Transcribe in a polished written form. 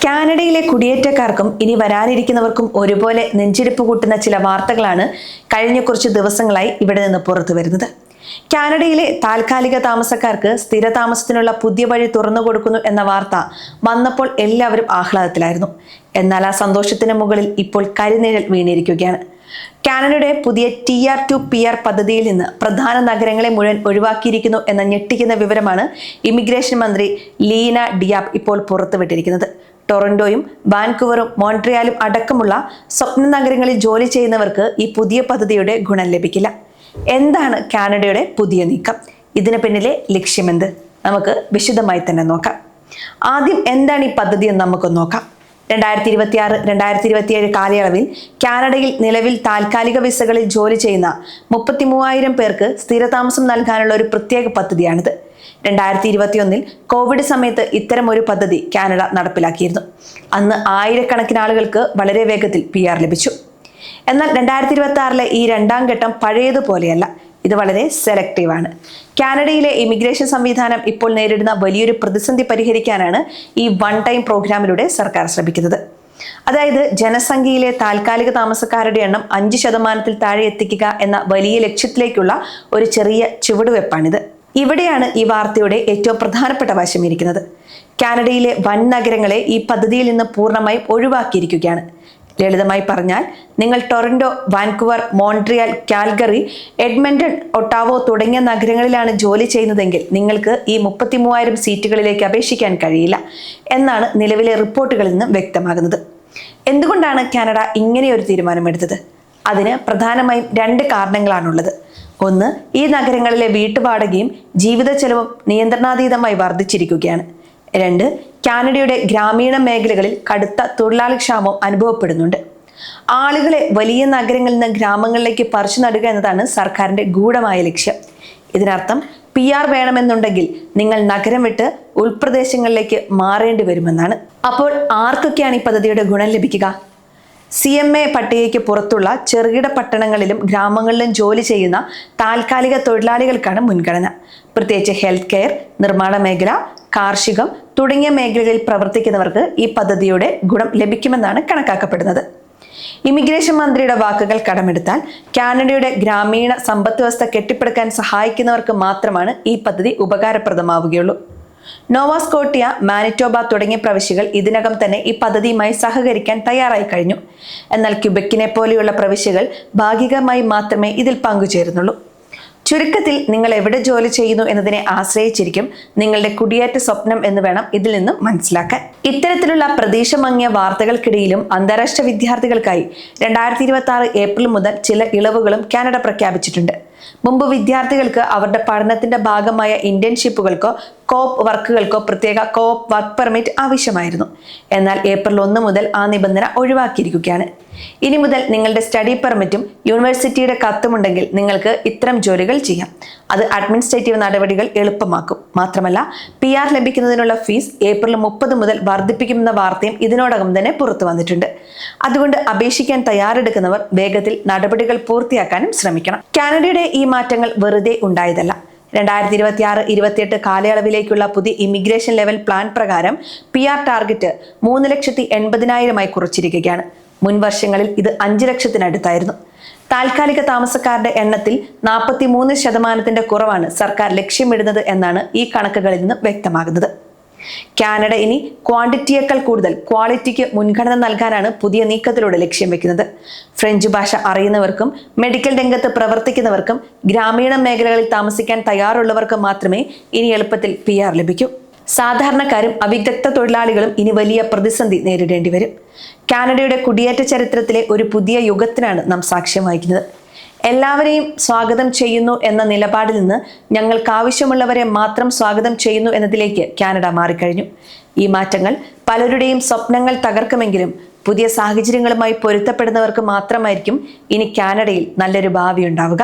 കാനഡയിലെ കുടിയേറ്റക്കാർക്കും ഇനി വരാനിരിക്കുന്നവർക്കും ഒരുപോലെ നെഞ്ചിടിപ്പ് കൂട്ടുന്ന ചില വാർത്തകളാണ് കഴിഞ്ഞ കുറച്ച് ദിവസങ്ങളായി ഇവിടെ നിന്ന് പുറത്തു വരുന്നത്. കാനഡയിലെ താൽക്കാലിക താമസക്കാർക്ക് സ്ഥിരതാമസത്തിനുള്ള പുതിയ വഴി തുറന്നു കൊടുക്കുന്നു എന്ന വാർത്ത വന്നപ്പോൾ എല്ലാവരും ആഹ്ലാദത്തിലായിരുന്നു. എന്നാൽ ആ സന്തോഷത്തിന് മുകളിൽ ഇപ്പോൾ കരിനിഴൽ വീണിരിക്കുകയാണ്. കാനഡയുടെ പുതിയ TR2 PR പദ്ധതിയിൽ നിന്ന് പ്രധാന നഗരങ്ങളെ മുഴുവൻ ഒഴിവാക്കിയിരിക്കുന്നു എന്ന ഞെട്ടിക്കുന്ന വിവരമാണ് ഇമിഗ്രേഷൻ മന്ത്രി ലീന ഡിയാബ് ഇപ്പോൾ പുറത്തുവിട്ടിരിക്കുന്നത്. ടൊറന്റോയും വാൻകൂവറും മോൺട്രിയാലും അടക്കമുള്ള സ്വപ്ന നഗരങ്ങളിൽ ജോലി ചെയ്യുന്നവർക്ക് ഈ പുതിയ പദ്ധതിയുടെ ഗുണം ലഭിക്കില്ല. എന്താണ് കാനഡയുടെ പുതിയ നീക്കം? ഇതിന് പിന്നിലെ ലക്ഷ്യമെന്ത്? നമുക്ക് വിശദമായി തന്നെ നോക്കാം. ആദ്യം എന്താണ് ഈ പദ്ധതി എന്ന് നമുക്ക് നോക്കാം. 2026-2027 കാലയളവിൽ കാനഡയിൽ നിലവിൽ താൽക്കാലിക വിസകളിൽ ജോലി ചെയ്യുന്ന 33,000 പേർക്ക് സ്ഥിരതാമസം നൽകാനുള്ള ഒരു പ്രത്യേക പദ്ധതിയാണിത്. 2021 കോവിഡ് സമയത്ത് ഇത്തരം ഒരു പദ്ധതി കാനഡ നടപ്പിലാക്കിയിരുന്നു. അന്ന് ആയിരക്കണക്കിന് ആളുകൾക്ക് വളരെ വേഗത്തിൽ PR ലഭിച്ചു. എന്നാൽ 2026 ഈ രണ്ടാം ഘട്ടം പഴയതുപോലെയല്ല. ഇത് വളരെ സെലക്റ്റീവാണ്. കാനഡയിലെ ഇമിഗ്രേഷൻ സംവിധാനം ഇപ്പോൾ നേരിടുന്ന വലിയൊരു പ്രതിസന്ധി പരിഹരിക്കാനാണ് ഈ വൺ ടൈം പ്രോഗ്രാമിലൂടെ സർക്കാർ ശ്രമിക്കുന്നത്. അതായത് ജനസംഖ്യയിലെ താൽക്കാലിക താമസക്കാരുടെ എണ്ണം 5% താഴെ എത്തിക്കുക എന്ന വലിയ ലക്ഷ്യത്തിലേക്കുള്ള ഒരു ചെറിയ ചുവടുവെപ്പാണിത്. ഇവിടെയാണ് ഈ വാർത്തയുടെ ഏറ്റവും പ്രധാനപ്പെട്ട വശം ഇരിക്കുന്നത്. കാനഡയിലെ വൻ നഗരങ്ങളെ ഈ പദ്ധതിയിൽ നിന്ന് പൂർണ്ണമായും ഒഴിവാക്കിയിരിക്കുകയാണ്. ലളിതമായി പറഞ്ഞാൽ, നിങ്ങൾ Toronto, Vancouver, Montreal, Calgary, Edmonton, Ottawa തുടങ്ങിയ നഗരങ്ങളിലാണ് ജോലി ചെയ്യുന്നതെങ്കിൽ നിങ്ങൾക്ക് ഈ 33,000 സീറ്റുകളിലേക്ക് അപേക്ഷിക്കാൻ കഴിയില്ല എന്നാണ് നിലവിലെ റിപ്പോർട്ടുകളിൽ നിന്ന് വ്യക്തമാകുന്നത്. എന്തുകൊണ്ടാണ് കാനഡ ഇങ്ങനെയൊരു തീരുമാനമെടുത്തത്? അതിന് പ്രധാനമായും 2 കാരണങ്ങളാണുള്ളത്. ഒന്ന്, ഈ നഗരങ്ങളിലെ വീട്ടുവാടകയും ജീവിത ചെലവും നിയന്ത്രണാതീതമായി വർദ്ധിച്ചിരിക്കുകയാണ്. 2, കാനഡയുടെ ഗ്രാമീണ മേഖലകളിൽ കടുത്ത തൊഴിലാളി ക്ഷാമം അനുഭവപ്പെടുന്നുണ്ട്. ആളുകളെ വലിയ നഗരങ്ങളിൽ നിന്ന് ഗ്രാമങ്ങളിലേക്ക് പറിച്ചു നടുക എന്നതാണ് സർക്കാരിന്റെ ഗൂഢമായ ലക്ഷ്യം. ഇതിനർത്ഥം PR വേണമെന്നുണ്ടെങ്കിൽ നിങ്ങൾ നഗരം വിട്ട് ഉൾപ്രദേശങ്ങളിലേക്ക് മാറേണ്ടി വരുമെന്നാണ്. അപ്പോൾ ആർക്കൊക്കെയാണ് ഈ പദ്ധതിയുടെ ഗുണം ലഭിക്കുക? CMA പട്ടികയ്ക്ക് പുറത്തുള്ള ചെറുകിട പട്ടണങ്ങളിലും ഗ്രാമങ്ങളിലും ജോലി ചെയ്യുന്ന താൽക്കാലിക തൊഴിലാളികൾക്കാണ് മുൻഗണന. പ്രത്യേകിച്ച് ഹെൽത്ത് കെയർ, നിർമ്മാണ മേഖല, കാർഷികം തുടങ്ങിയ മേഖലകളിൽ പ്രവർത്തിക്കുന്നവർക്ക് ഈ പദ്ധതിയുടെ ഗുണം ലഭിക്കുമെന്നാണ് കണക്കാക്കപ്പെടുന്നത്. ഇമിഗ്രേഷൻ മന്ത്രിയുടെ വാക്കുകൾ കടമെടുത്താൽ കാനഡയുടെ ഗ്രാമീണ സമ്പദ് വ്യവസ്ഥ കെട്ടിപ്പടുക്കാൻ സഹായിക്കുന്നവർക്ക് മാത്രമാണ് ഈ പദ്ധതി ഉപകാരപ്രദമാവുകയുള്ളൂ. നോവാസ്കോട്ടിയ, മാനിറ്റോബ തുടങ്ങിയ പ്രവിശ്യകൾ ഇതിനകം തന്നെ ഈ പദ്ധതിയുമായി സഹകരിക്കാൻ തയ്യാറായി കഴിഞ്ഞു. എന്നാൽ ക്യുബെക്കിനെ പോലെയുള്ള പ്രവിശ്യകൾ ഭാഗികമായി മാത്രമേ ഇതിൽ പങ്കുചേരുന്നുള്ളൂ. ചുരുക്കത്തിൽ, നിങ്ങൾ എവിടെ ജോലി ചെയ്യുന്നു എന്നതിനെ ആശ്രയിച്ചിരിക്കും നിങ്ങളുടെ കുടിയേറ്റ സ്വപ്നം എന്ന് വേണം ഇതിൽ നിന്നും മനസ്സിലാക്കാൻ. ഇത്തരത്തിലുള്ള പ്രതീക്ഷ മങ്ങിയ വാർത്തകൾക്കിടയിലും അന്താരാഷ്ട്ര വിദ്യാർത്ഥികൾക്കായി 2026 ഏപ്രിൽ മുതൽ ചില ഇളവുകളും കാനഡ പ്രഖ്യാപിച്ചിട്ടുണ്ട്. മുമ്പ് വിദ്യാർത്ഥികൾക്ക് അവരുടെ പഠനത്തിന്റെ ഭാഗമായ ഇന്റേൺഷിപ്പുകൾക്കോ കോപ്പ് വർക്കുകൾക്കോ പ്രത്യേക കോപ്പ് വർക്ക് പെർമിറ്റ് ആവശ്യമായിരുന്നു. എന്നാൽ ഏപ്രിൽ 1 മുതൽ ആ നിബന്ധന ഒഴിവാക്കിയിരിക്കുകയാണ്. ഇനി മുതൽ നിങ്ങളുടെ സ്റ്റഡി പെർമിറ്റും യൂണിവേഴ്സിറ്റിയുടെ കത്തുമുണ്ടെങ്കിൽ നിങ്ങൾക്ക് ഇത്തരം ജോലികൾ ചെയ്യാം. അത് അഡ്മിനിസ്ട്രേറ്റീവ് നടപടികൾ എളുപ്പമാക്കും. മാത്രമല്ല, PR ലഭിക്കുന്നതിനുള്ള ഫീസ് ഏപ്രിൽ 30 മുതൽ വർദ്ധിപ്പിക്കുമെന്ന വാർത്തയും ഇതിനോടകം തന്നെ പുറത്തു വന്നിട്ടുണ്ട്. അതുകൊണ്ട് അപേക്ഷിക്കാൻ തയ്യാറെടുക്കുന്നവർ വേഗത്തിൽ നടപടികൾ പൂർത്തിയാക്കാനും ശ്രമിക്കണം. കാനഡയുടെ ഈ മാറ്റങ്ങൾ വെറുതെ ഉണ്ടായതല്ല. 2026-28 കാലയളവിലേക്കുള്ള പുതിയ ഇമിഗ്രേഷൻ ലെവൽ പ്ലാൻ പ്രകാരം PR ടാർഗറ്റ് 3,80,000 കുറച്ചിരിക്കുകയാണ്. മുൻ വർഷങ്ങളിൽ ഇത് 5 ലക്ഷത്തിനടുത്തായിരുന്നു. താൽക്കാലിക താമസക്കാരുടെ എണ്ണത്തിൽ 43% കുറവാണ് സർക്കാർ ലക്ഷ്യമിടുന്നത് എന്നാണ് ഈ കണക്കുകളിൽ നിന്ന് വ്യക്തമാകുന്നത്. കാനഡ ഇനി ക്വാണ്ടിറ്റിയേക്കാൾ കൂടുതൽ ക്വാളിറ്റിക്ക് മുൻഗണന നൽകാനാണ് പുതിയ നീക്കത്തിലൂടെ ലക്ഷ്യം വെക്കുന്നത്. ഫ്രഞ്ച് ഭാഷ അറിയുന്നവർക്കും മെഡിക്കൽ രംഗത്ത് പ്രവർത്തിക്കുന്നവർക്കും ഗ്രാമീണ മേഖലകളിൽ താമസിക്കാൻ തയ്യാറുള്ളവർക്കും മാത്രമേ ഇനി എളുപ്പത്തിൽ PR ലഭിക്കൂ. സാധാരണക്കാരും അവിദഗ്ധ തൊഴിലാളികളും ഇനി വലിയ പ്രതിസന്ധി നേരിടേണ്ടി വരും. കാനഡയുടെ കുടിയേറ്റ ചരിത്രത്തിലെ ഒരു പുതിയ യുഗത്തിനാണ് നാം സാക്ഷ്യം വഹിക്കുന്നത്. എല്ലാവരെയും സ്വാഗതം ചെയ്യുന്നു എന്ന നിലപാടിൽ നിന്ന് ഞങ്ങൾക്ക് ആവശ്യമുള്ളവരെ മാത്രം സ്വാഗതം ചെയ്യുന്നു എന്നതിലേക്ക് കാനഡ മാറിക്കഴിഞ്ഞു. ഈ മാറ്റങ്ങൾ പലരുടെയും സ്വപ്നങ്ങൾ തകർക്കുമെങ്കിലും പുതിയ സാഹചര്യങ്ങളുമായി പൊരുത്തപ്പെടുന്നവർക്ക് മാത്രമായിരിക്കും ഇനി കാനഡയിൽ നല്ലൊരു ഭാവി ഉണ്ടാവുക.